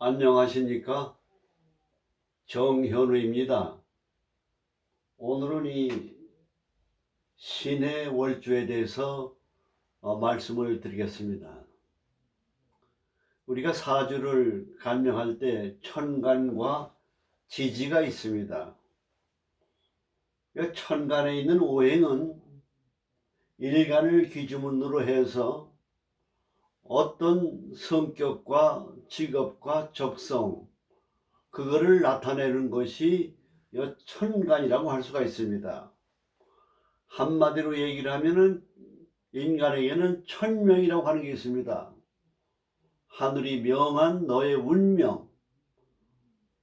안녕하십니까? 정현우입니다. 오늘은 이 신의 월주에 대해서 말씀을 드리겠습니다. 우리가 사주를 간명할 때 천간과 지지가 있습니다. 천간에 있는 오행은 일간을 기준으로 해서 어떤 성격과 직업과 적성, 그거를 나타내는 것이 천간이라고 할 수가 있습니다. 한마디로 얘기를 하면은 인간에게는 천명이라고 하는 게 있습니다. 하늘이 명한 너의 운명,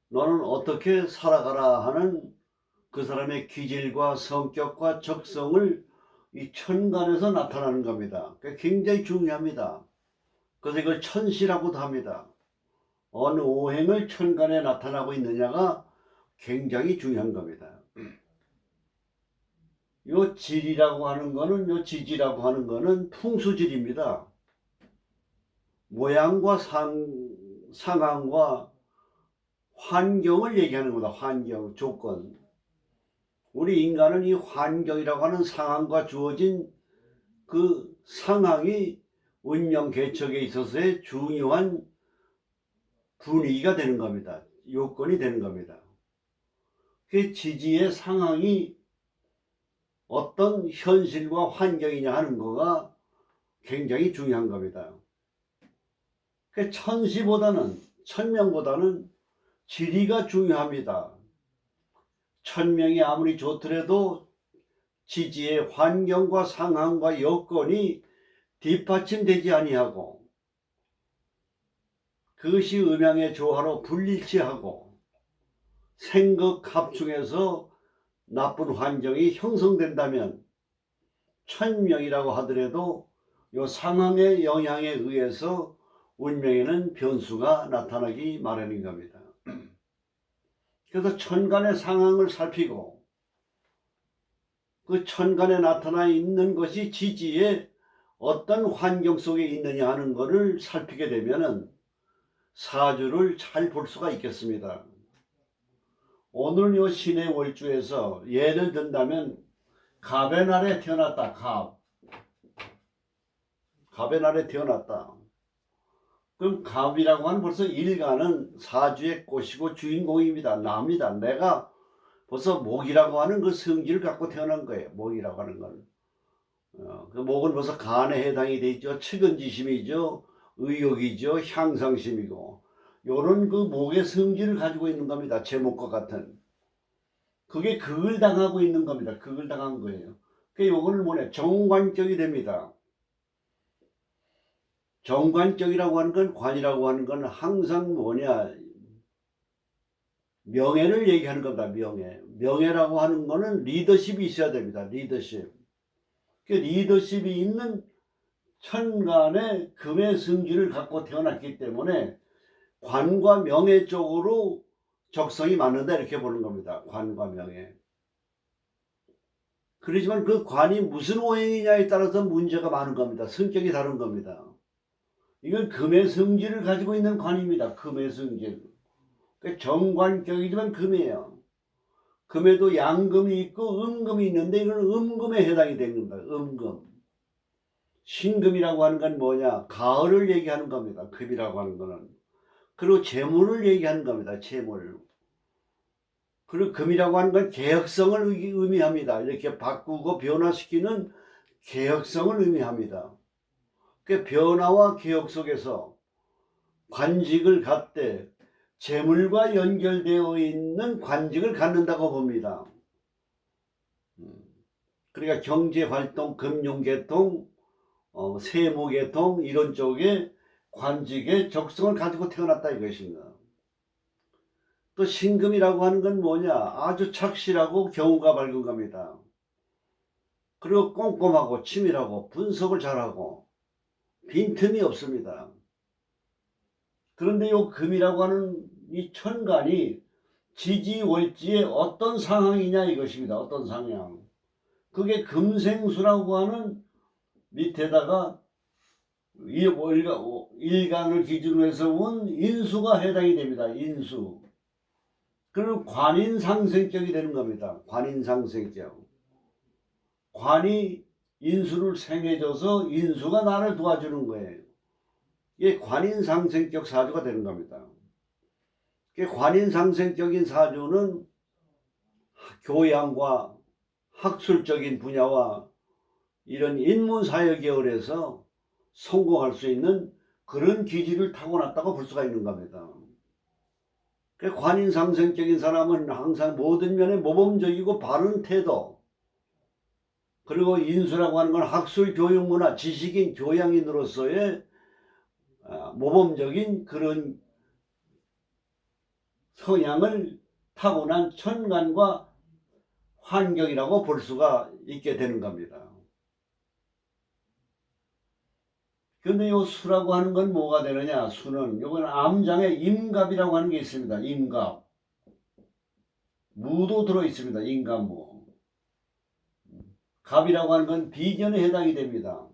너는 어떻게 살아가라 하는 그 사람의 기질과 성격과 적성을 이 천간에서 나타나는 겁니다. 굉장히 중요합니다. 그래서 이걸 천시라고도 합니다. 어느 오행을 천간에 나타나고 있느냐가 굉장히 중요한 겁니다. 요 질이라고 하는 거는, 요 지지라고 하는 거는 풍수질입니다. 모양과 상황과 환경을 얘기하는 겁니다. 환경, 조건. 우리 인간은 이 환경이라고 하는 상황과 주어진 그 상황이 운명 개척에 있어서의 중요한 분위기가 되는 겁니다. 요건이 되는 겁니다. 그 지지의 상황이 어떤 현실과 환경이냐 하는 거가 굉장히 중요한 겁니다. 그 천명보다는 지리가 중요합니다. 천명이 아무리 좋더라도 지지의 환경과 상황과 여건이 뒷받침되지 아니하고 그것이 음양의 조화로 불일치하고 생극합충해서 나쁜 환경이 형성된다면 천명이라고 하더라도 이 상황의 영향에 의해서 운명에는 변수가 나타나기 마련인 겁니다. 그래서 천간의 상황을 살피고 그 천간에 나타나 있는 것이 지지에 어떤 환경 속에 있느냐 하는 것을 살피게 되면은 사주를 잘 볼 수가 있겠습니다. 오늘 요 신의 월주에서 예를 든다면 갑의 날에 태어났다. 갑의 날에 태어났다. 그럼 갑이라고 하는 벌써 일간은 사주의 꽃이고 주인공입니다. 납니다. 내가 벌써 목이라고 하는 그 성질을 갖고 태어난 거예요. 목이라고 하는 건. 그 목은 벌써 간에 해당이 돼 있죠. 측은지심이죠. 의욕이죠. 향상심이고. 요런 그 목의 성질을 가지고 있는 겁니다. 제목과 같은. 그게 극을 당하고 있는 겁니다. 극을 당한 거예요. 그 요거는 뭐냐? 정관격이 됩니다. 정관격이라고 하는 건, 관이라고 하는 건 항상 뭐냐? 명예를 얘기하는 겁니다. 명예라고 하는 거는 리더십이 있어야 됩니다. 리더십. 그 리더십이 있는 천간의 금의 성질을 갖고 태어났기 때문에 관과 명예 쪽으로 적성이 맞는다 이렇게 보는 겁니다. 관과 명예. 그렇지만 그 관이 무슨 오행이냐에 따라서 문제가 많은 겁니다. 성격이 다른 겁니다. 이건 금의 성질을 가지고 있는 관입니다. 금의 성질. 정관격이지만 금이에요. 금에도 양금이 있고 음금이 있는데 이건 음금에 해당이 되는 거예요. 음금. 신금이라고 하는 건 뭐냐? 가을을 얘기하는 겁니다. 금이라고 하는 거는. 그리고 재물을 얘기하는 겁니다. 재물. 그리고 금이라고 하는 건 개혁성을 의미합니다. 이렇게 바꾸고 변화시키는 개혁성을 의미합니다. 그 변화와 개혁 속에서 관직을 갖되 재물과 연결되어 있는 관직을 갖는다고 봅니다. 그러니까 경제활동, 금융계통, 세무계통 이런 쪽에 관직의 적성을 가지고 태어났다 이것입니다. 또 신금이라고 하는 건 뭐냐? 아주 착실하고 경우가 밝은 겁니다. 그리고 꼼꼼하고 치밀하고 분석을 잘하고 빈틈이 없습니다. 그런데 이 금이라고 하는 이 천간이 지지월지의 어떤 상황이냐 이것입니다. 어떤 상황. 그게 금생수라고 하는 밑에다가 일간을 기준으로 해서 온 인수가 해당이 됩니다. 인수. 그럼 관인상생격이 되는 겁니다. 관인상생격. 관이 인수를 생해줘서 인수가 나를 도와주는 거예요. 이게 관인상생격 사주가 되는 겁니다. 관인상생격인 사주는 교양과 학술적인 분야와 이런 인문사회 계열에서 성공할 수 있는 그런 기질을 타고났다고 볼 수가 있는 겁니다. 관인상생격인 사람은 항상 모든 면에 모범적이고 바른 태도, 그리고 인수라고 하는 건 학술, 교육, 문화, 지식인, 교양인으로서의 모범적인 그런 성향을 타고난 천간과 환경이라고 볼 수가 있게 되는 겁니다. 근데 요 수라고 하는 건 뭐가 되느냐? 수는 요건 암장에 임갑이라고 하는 게 있습니다. 임갑. 무도 들어 있습니다. 임갑무. 갑이라고 하는 건 비견에 해당이 됩니다.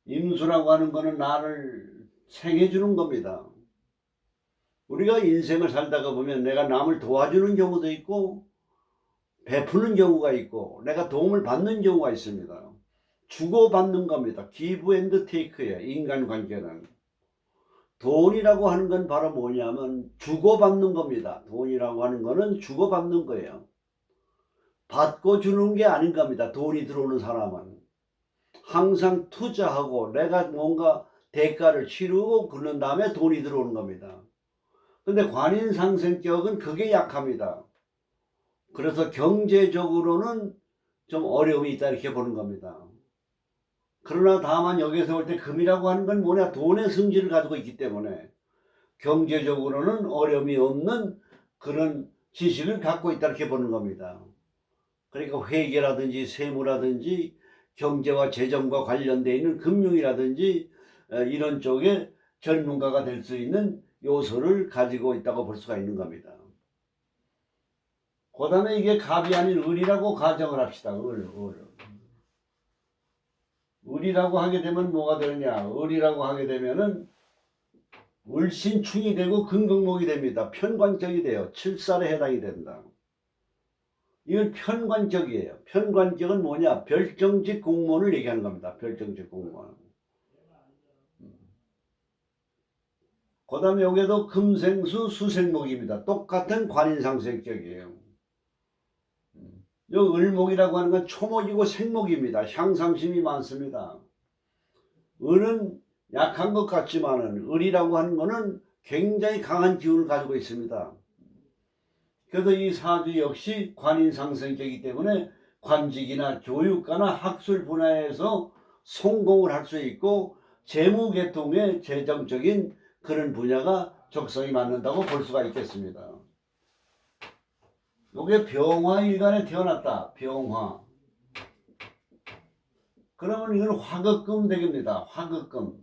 임수라고 하는 거는 나를 생해주는 겁니다. 우리가 인생을 살다가 보면 내가 남을 도와주는 경우도 있고 베푸는 경우가 있고 내가 도움을 받는 경우가 있습니다. 주고받는 겁니다. 기브 앤드 테이크예요. 인간관계는. 돈이라고 하는 건 바로 뭐냐면 주고받는 겁니다. 돈이라고 하는 거는 주고받는 거예요. 받고 주는 게 아닌 겁니다. 돈이 들어오는 사람은. 항상 투자하고 내가 뭔가 대가를 치르고 그런 다음에 돈이 들어오는 겁니다. 근데 관인상생격은 그게 약합니다. 그래서 경제적으로는 좀 어려움이 있다 이렇게 보는 겁니다. 그러나 다만 여기서 볼 때 금이라고 하는 건 뭐냐? 돈의 성질을 가지고 있기 때문에 경제적으로는 어려움이 없는 그런 지식을 갖고 있다 이렇게 보는 겁니다. 그러니까 회계라든지 세무라든지 경제와 재정과 관련되어 있는 금융이라든지 이런 쪽에 전문가가 될 수 있는 요소를 가지고 있다고 볼 수가 있는 겁니다. 그 다음에 이게 갑이 아닌 을이라고 가정을 합시다. 을이라고 하게 되면 뭐가 되느냐? 을이라고 하게 되면은 을신충이 되고 금극목이 됩니다. 편관격이 돼요. 칠살에 해당이 된다. 이건 편관격이에요. 편관격은 뭐냐? 별정직 공무원을 얘기하는 겁니다. 별정직 공무원. 그 다음에 여기도 금생수 수생목입니다. 똑같은 관인상생격이에요. 요 을목이라고 하는 건 초목이고 생목입니다. 향상심이 많습니다. 을은 약한 것 같지만은 을이라고 하는 거는 굉장히 강한 기운을 가지고 있습니다. 그래서 이 사주 역시 관인상생격이기 때문에 관직이나 교육가나 학술 분야에서 성공을 할 수 있고 재무계통의 재정적인 그런 분야가 적성이 맞는다고 볼 수가 있겠습니다. 요게 병화일간에 태어났다. 병화. 그러면 이건 화극금 되겠습니다. 화극금.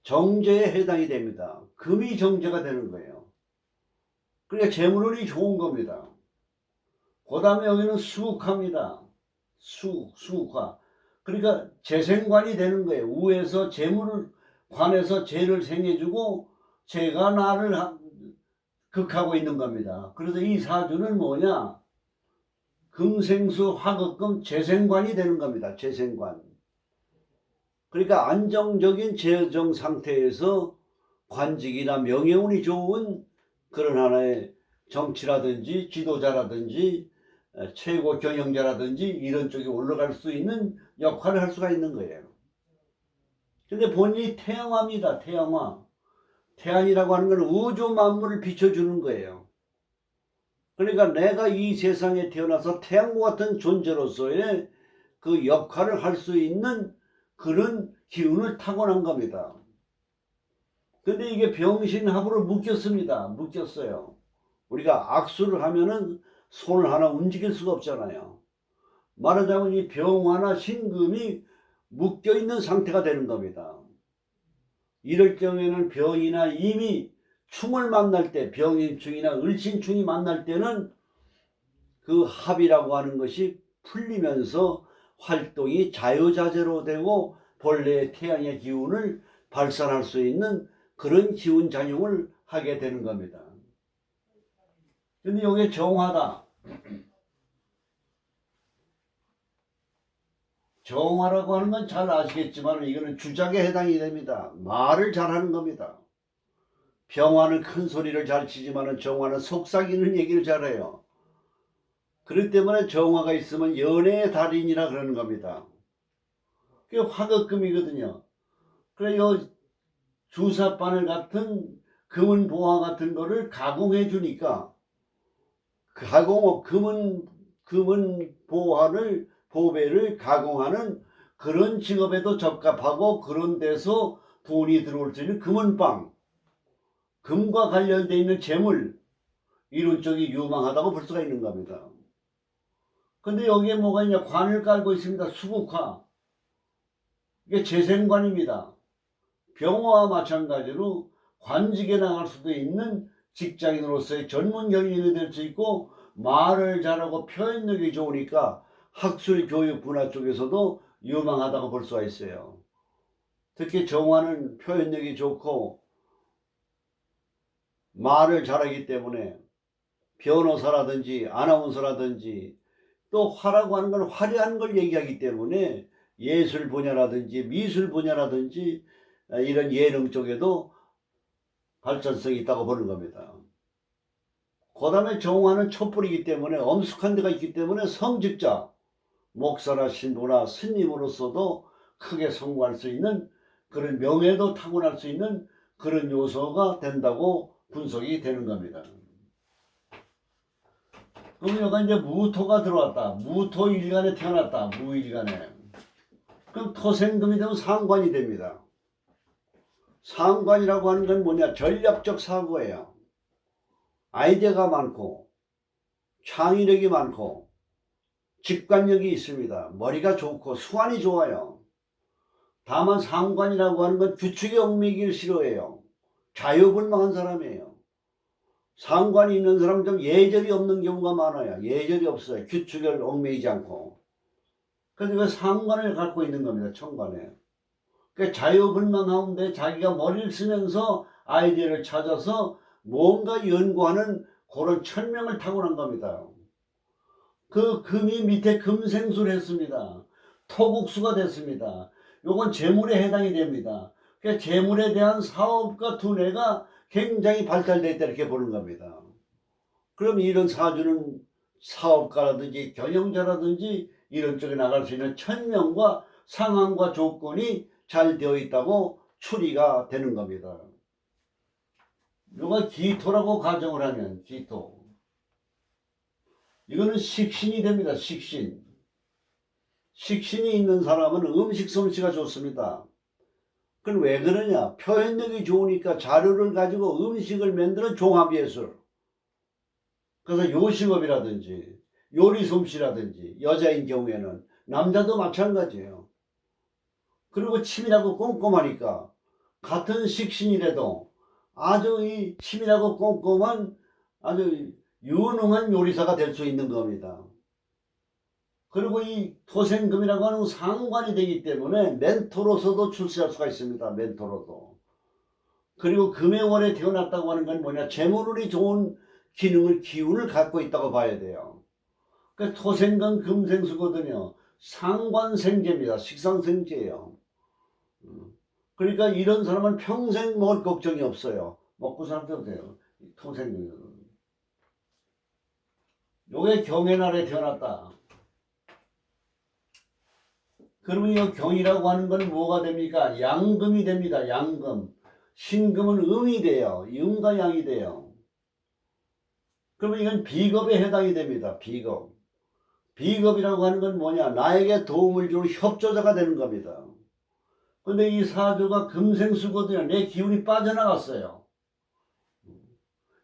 정제에 해당이 됩니다. 금이 정제가 되는 거예요. 그러니까 재물운이 좋은 겁니다. 그 다음에 여기는 수국화입니다. 수국화. 그러니까 재생관이 되는 거예요. 우에서 재물을 관해서 재를 생해주고 재가 나를 극하고 있는 겁니다. 그래서 이 사주는 뭐냐? 금생수 화극금 재생관이 되는 겁니다. 재생관. 그러니까 안정적인 재정 상태에서 관직이나 명예운이 좋은 그런 하나의 정치라든지 지도자라든지 최고 경영자라든지 이런 쪽에 올라갈 수 있는 역할을 할 수가 있는 거예요. 근데 본인이 태양화입니다. 태양화. 태양이라고 하는 건 우주 만물을 비춰주는 거예요. 그러니까 내가 이 세상에 태어나서 태양과 같은 존재로서의 그 역할을 할 수 있는 그런 기운을 타고난 겁니다. 근데 이게 병신합으로 묶였습니다. 묶였어요. 우리가 악수를 하면은 손을 하나 움직일 수가 없잖아요. 말하자면 이 병화나 신금이 묶여있는 상태가 되는 겁니다. 이럴 경우에는 병이나 임이 충을 만날 때, 병인충이나 을신충이 만날 때는 그 합이라고 하는 것이 풀리면서 활동이 자유자재로 되고 본래의 태양의 기운을 발산할 수 있는 그런 기운 작용을 하게 되는 겁니다. 근데 이게 정화다. 정화라고 하는 건 잘 아시겠지만 이거는 주작에 해당이 됩니다. 말을 잘하는 겁니다. 병화는 큰 소리를 잘 치지만 정화는 속삭이는 얘기를 잘해요. 그렇기 때문에 정화가 있으면 연애의 달인이라 그러는 겁니다. 그게 화극금이거든요. 그래 요 주사바늘 같은 금은 보화 같은 거를 가공해 주니까 금은 보배를 가공하는 그런 직업에도 적합하고 그런 데서 돈이 들어올 수 있는 금은방, 금과 관련되어 있는 재물 이런 쪽이 유망하다고 볼 수가 있는 겁니다. 근데 여기에 뭐가 있냐? 관을 깔고 있습니다. 수국화. 이게 재생관입니다. 병화와 마찬가지로 관직에 나갈 수도 있는 직장인으로서의 전문 경영인이 될 수 있고 말을 잘하고 표현력이 좋으니까 학술 교육 분야 쪽에서도 유망하다고 볼 수가 있어요. 특히 정화는 표현력이 좋고 말을 잘하기 때문에 변호사라든지 아나운서라든지 또 화라고 하는 건 화려한 걸 얘기하기 때문에 예술 분야라든지 미술 분야라든지 이런 예능 쪽에도 발전성이 있다고 보는 겁니다. 그 다음에 정화는 촛불이기 때문에 엄숙한 데가 있기 때문에 성직자, 목사나 신부나 스님으로서도 크게 성공할 수 있는 그런 명예도 타고날 수 있는 그런 요소가 된다고 분석이 되는 겁니다. 그럼 여기가 이제 무토가 들어왔다. 무토일간에 태어났다. 무일간에. 그럼 토생금이 되면 상관이 됩니다. 상관이라고 하는 건 뭐냐? 전략적 사고예요. 아이디어가 많고 창의력이 많고 직관력이 있습니다. 머리가 좋고 수완이 좋아요. 다만 상관이라고 하는 건 규칙에 얽매이기를 싫어해요. 자유분방한 사람이에요. 상관이 있는 사람은 좀 예절이 없는 경우가 많아요. 예절이 없어요. 규칙에 얽매이지 않고. 그래서 그 상관을 갖고 있는 겁니다. 천관에. 그러니까 자유분방한데 자기가 머리를 쓰면서 아이디어를 찾아서 뭔가 연구하는 그런 천명을 타고난 겁니다. 그 금이 밑에 금생수를 했습니다. 토국수가 됐습니다. 요건 재물에 해당이 됩니다. 그러니까 재물에 대한 사업과 두뇌가 굉장히 발달되어 있다 이렇게 보는 겁니다. 그럼 이런 사주는 사업가라든지 경영자라든지 이런 쪽에 나갈 수 있는 천명과 상황과 조건이 잘 되어 있다고 추리가 되는 겁니다. 요가 기토라고 가정을 하면 기토. 이거는 식신이 됩니다. 식신. 식신이 있는 사람은 음식 솜씨가 좋습니다. 그건 왜 그러냐? 표현력이 좋으니까 자료를 가지고 음식을 만드는 종합예술. 그래서 요식업이라든지 요리 솜씨라든지 여자인 경우에는 남자도 마찬가지예요. 그리고 치밀하고 꼼꼼하니까 같은 식신이라도 아주 이 치밀하고 꼼꼼한 아주 유능한 요리사가 될 수 있는 겁니다. 그리고 이 토생금이라고 하는 상관이 되기 때문에 멘토로서도 출세할 수가 있습니다. 멘토로도. 그리고 금의 월에 태어났다고 하는 건 뭐냐? 재물운이 좋은 기운을 갖고 있다고 봐야 돼요. 그러니까 토생금 금생수거든요. 상관생재입니다. 식상생재예요. 그러니까 이런 사람은 평생 먹을 걱정이 없어요. 먹고 살도 돼요. 토생금은. 요게 경애날에 태어났다. 그러면 이 경이라고 하는 건 뭐가 됩니까? 양금이 됩니다. 양금. 신금은 음이 돼요. 음과 양이 돼요. 그러면 이건 비겁에 해당이 됩니다. 비겁. 비겁이라고 하는 건 뭐냐? 나에게 도움을 주는 협조자가 되는 겁니다. 근데 이 사주가 금생수거든요. 내 기운이 빠져나갔어요.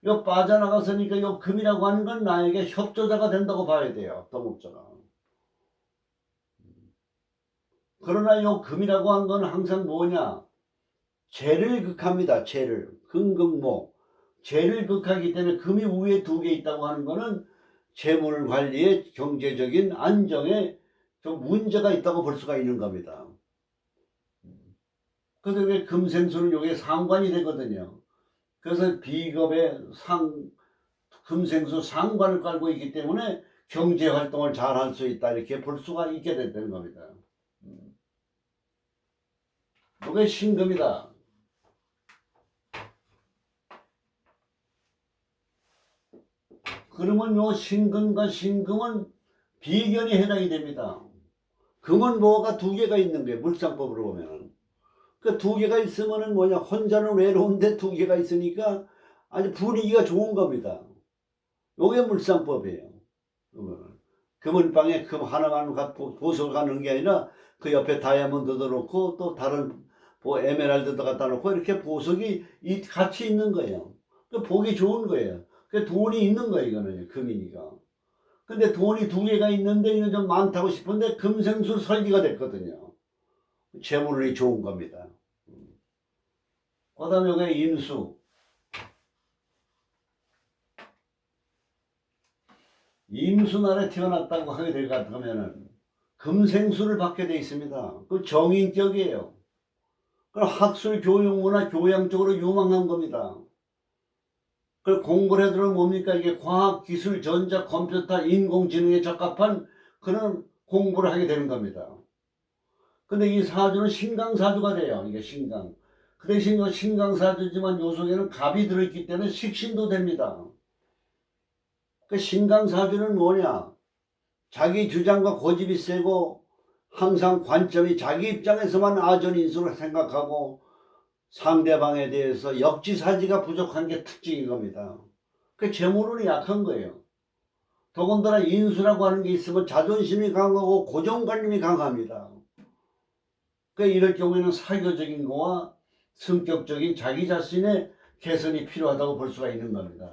이 빠져나갔으니까 이 금이라고 하는 건 나에게 협조자가 된다고 봐야 돼요. 동업자가. 그러나 이 금이라고 하는 건 항상 뭐냐? 재를 극합니다. 재를. 금극목. 재를 극하기 때문에 금이 위에 두 개 있다고 하는 거는 재물 관리에 경제적인 안정에 좀 문제가 있다고 볼 수가 있는 겁니다. 그래서 왜 금생수는 요게 상관이 되거든요. 그래서 비겁의 금생수 상관을 깔고 있기 때문에 경제 활동을 잘 할 수 있다 이렇게 볼 수가 있게 됐다는 겁니다. 이게 신금이다. 그러면 요 신금과 신금은 비견이 해당이 됩니다. 금은 뭐가 두 개가 있는 거예요. 물상법으로 보면은. 그 두 개가 있으면은 뭐냐, 혼자는 외로운데 두 개가 있으니까 아주 분위기가 좋은 겁니다. 요게 물상법이에요. 금은방에 금 하나만 보석을 가는 게 아니라 그 옆에 다이아몬드도 놓고 또 다른 뭐 에메랄드도 갖다 놓고 이렇게 보석이 같이 있는 거예요. 그 보기 좋은 거예요. 그 돈이 있는 거예요, 이거는 금이니까. 근데 돈이 두 개가 있는데 이거 좀 많다고 싶은데 금생수 설계가 됐거든요. 재물이 좋은 겁니다. 그 다음에 여기 임수. 임수날에 태어났다고 하게 될 것 같으면은 금생수를 받게 돼 있습니다. 그 정인격이에요. 그 학술, 교육, 문화, 교양 쪽으로 유망한 겁니다. 그 공부를 해도 뭡니까? 이게 과학, 기술, 전자, 컴퓨터, 인공지능에 적합한 그런 공부를 하게 되는 겁니다. 근데 이 사주는 신강사주가 돼요. 이게 신강. 그 대신 이 신강사주지만 요 속에는 갑이 들어있기 때문에 식신도 됩니다. 그 신강사주는 뭐냐? 자기 주장과 고집이 세고 항상 관점이 자기 입장에서만 아전인수를 생각하고 상대방에 대해서 역지사지가 부족한 게 특징인 겁니다. 그 재물은 약한 거예요. 더군다나 인수라고 하는 게 있으면 자존심이 강하고 고정관념이 강합니다. 그 이럴 경우에는 사교적인 거와 성격적인 자기 자신의 개선이 필요하다고 볼 수가 있는 겁니다.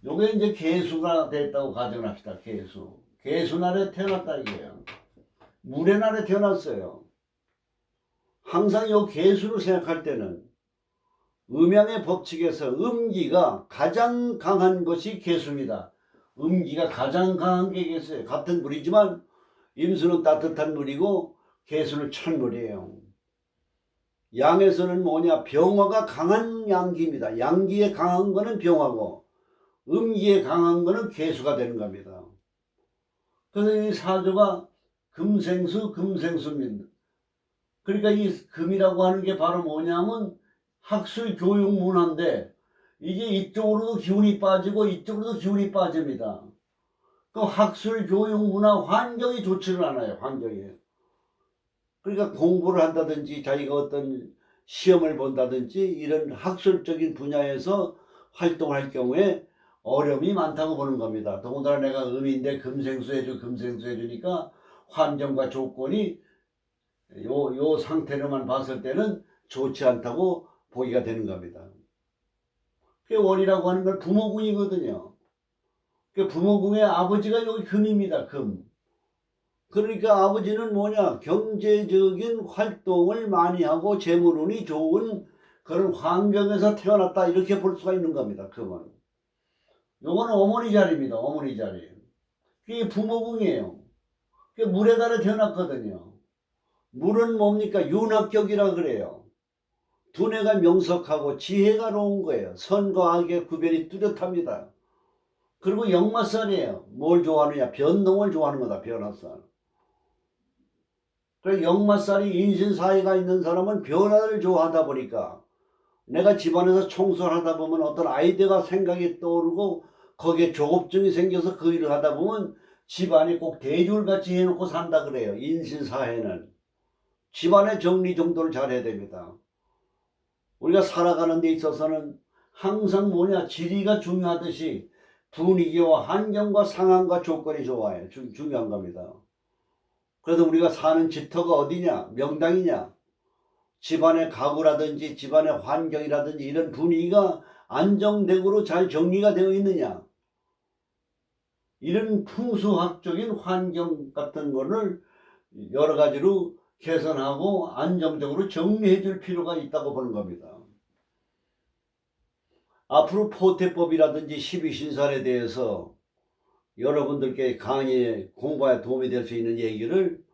요게 이제 개수가 됐다고 가정합시다. 개수. 개수날에 태어났다 이게요. 물의 날에 태어났어요. 항상 요 개수를 생각할 때는 음양의 법칙에서 음기가 가장 강한 것이 개수입니다. 음기가 가장 강한 게 개수예요. 같은 물이지만 임수는 따뜻한 물이고 개수는 찬 물이에요. 양에서는 뭐냐, 병화가 강한 양기입니다. 양기에 강한 거는 병화고 음기에 강한 거는 개수가 되는 겁니다. 그래서 이 사주가 금생수, 금생수입니다. 그러니까 이 금이라고 하는 게 바로 뭐냐면 학술, 교육, 문화인데 이게 이쪽으로도 기운이 빠지고 이쪽으로도 기운이 빠집니다. 그 학술, 교육, 문화, 환경이 좋지는 않아요. 환경이. 그러니까 공부를 한다든지 자기가 어떤 시험을 본다든지 이런 학술적인 분야에서 활동할 경우에 어려움이 많다고 보는 겁니다. 더군다나 내가 음인데 금생수 해주니까 환경과 조건이 요 상태로만 봤을 때는 좋지 않다고 보기가 되는 겁니다. 그 월이라고 하는 건 부모궁이거든요. 그 부모궁의 아버지가 여기 금입니다. 금. 그러니까 아버지는 뭐냐, 경제적인 활동을 많이 하고 재물운이 좋은 그런 환경에서 태어났다 이렇게 볼 수가 있는 겁니다. 금은. 요거는 어머니 자리입니다. 어머니 자리. 그게 부모궁이에요. 그게 물의 달에 태어났거든요. 물은 뭡니까? 윤합격이라 그래요. 두뇌가 명석하고 지혜가 놓은 거예요. 선과 악의 구별이 뚜렷합니다. 그리고 역마살이에요. 뭘 좋아하느냐? 변동을 좋아하는 거다. 변화살. 그래서 역마살이 인신사회가 있는 사람은 변화를 좋아하다 보니까 내가 집안에서 청소를 하다 보면 어떤 아이디어가 생각이 떠오르고 거기에 조급증이 생겨서 그 일을 하다 보면 집안이 꼭 대줄같이 해놓고 산다 그래요. 인신사회는. 집안의 정리정돈을 잘 해야 됩니다. 우리가 살아가는 데 있어서는 항상 뭐냐, 지리가 중요하듯이 분위기와 환경과 상황과 조건이 좋아요. 중요한 겁니다. 그래서 우리가 사는 집터가 어디냐, 명당이냐, 집안의 가구라든지 집안의 환경이라든지 이런 분위기가 안정되고 잘 정리가 되어 있느냐, 이런 풍수학적인 환경 같은 거를 여러 가지로 개선하고 안정적으로 정리해 줄 필요가 있다고 보는 겁니다. 앞으로 포태법이라든지 12신살에 대해서 여러분들께 강의 공부에 도움이 될 수 있는 얘기를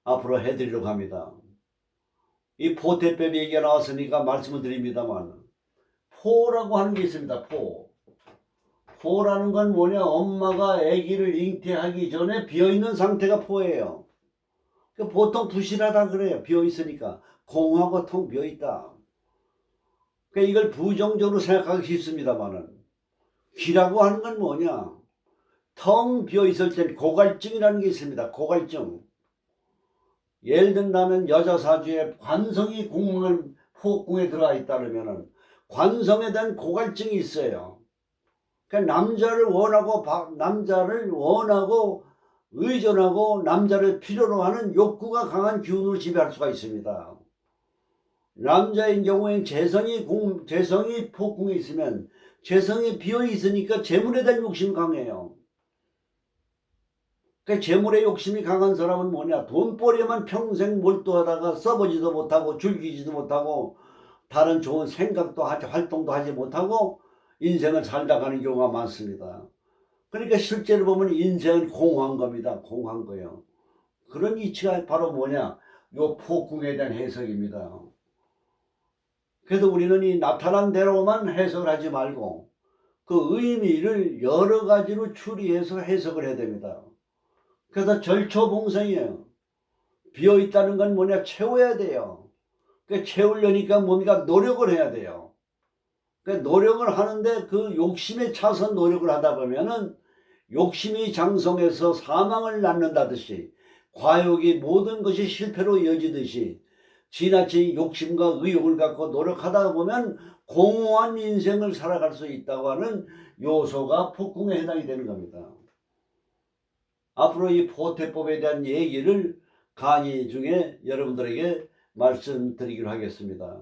앞으로 해드리려고 합니다. 이 포태법 얘기가 나왔으니까 말씀을 드립니다만, 포라고 하는 게 있습니다. 포라는 건 뭐냐? 엄마가 아기를 잉태하기 전에 비어있는 상태가 포예요. 보통 부실하다 그래요. 비어있으니까. 공하고 텅 비어있다. 이걸 부정적으로 생각하기 쉽습니다만은, 귀라고 하는 건 뭐냐? 텅 비어있을 땐 고갈증이라는 게 있습니다. 고갈증. 예를 든다면 여자 사주에 관성이 공을 포궁에 들어가 있다면은 관성에 대한 고갈증이 있어요. 그러니까 남자를 원하고 의존하고 남자를 필요로 하는 욕구가 강한 기운으로 지배할 수가 있습니다. 남자인 경우엔 재성이 폭궁에 있으면 재성이 비어 있으니까 재물에 대한 욕심이 강해요. 그러니까 재물에 욕심이 강한 사람은 뭐냐? 돈벌이에만 평생 몰두하다가 써보지도 못하고 즐기지도 못하고 다른 좋은 생각도 하지 활동도 하지 못하고 인생을 살다 가는 경우가 많습니다. 그러니까 실제로 보면 인생은 공허한 겁니다. 공허한 거예요. 그런 이치가 바로 뭐냐? 요 폭궁에 대한 해석입니다. 그래서 우리는 이 나타난 대로만 해석을 하지 말고 그 의미를 여러 가지로 추리해서 해석을 해야 됩니다. 그래서 절초봉생이에요. 비어있다는 건 뭐냐? 채워야 돼요. 채우려니까 뭡니까? 노력을 해야 돼요. 노력을 하는데 그 욕심에 차서 노력을 하다 보면은 욕심이 장성해서 사망을 낳는다듯이 과욕이 모든 것이 실패로 이어지듯이 지나친 욕심과 의욕을 갖고 노력하다 보면 공허한 인생을 살아갈 수 있다고 하는 요소가 폭궁에 해당이 되는 겁니다. 앞으로 이 포태법에 대한 얘기를 강의 중에 여러분들에게 말씀드리기로 하겠습니다.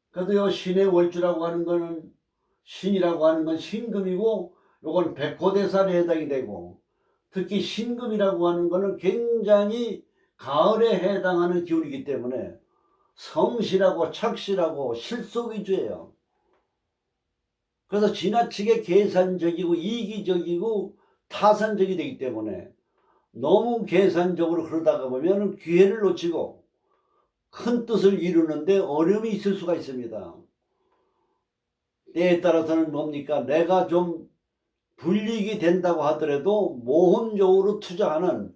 그래도 요 신의 월주라고 하는 거는 신이라고 하는 건 신금이고 요건 백호대살에 해당이 되고 특히 신금이라고 하는 거는 굉장히 가을에 해당하는 기운이기 때문에 성실하고 착실하고 실속 위주예요. 그래서 지나치게 계산적이고 이기적이고 타산적이 되기 때문에 너무 계산적으로 그러다가 보면 기회를 놓치고 큰 뜻을 이루는데 어려움이 있을 수가 있습니다. 때에 따라서는 뭡니까? 내가 좀 불이익이 된다고 하더라도 모험적으로 투자하는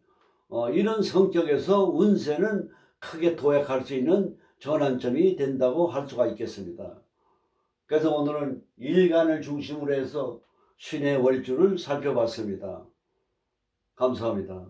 이런 성격에서 운세는 크게 도약할 수 있는 전환점이 된다고 할 수가 있겠습니다. 그래서 오늘은 일간을 중심으로 해서 신의 월주를 살펴봤습니다. 감사합니다.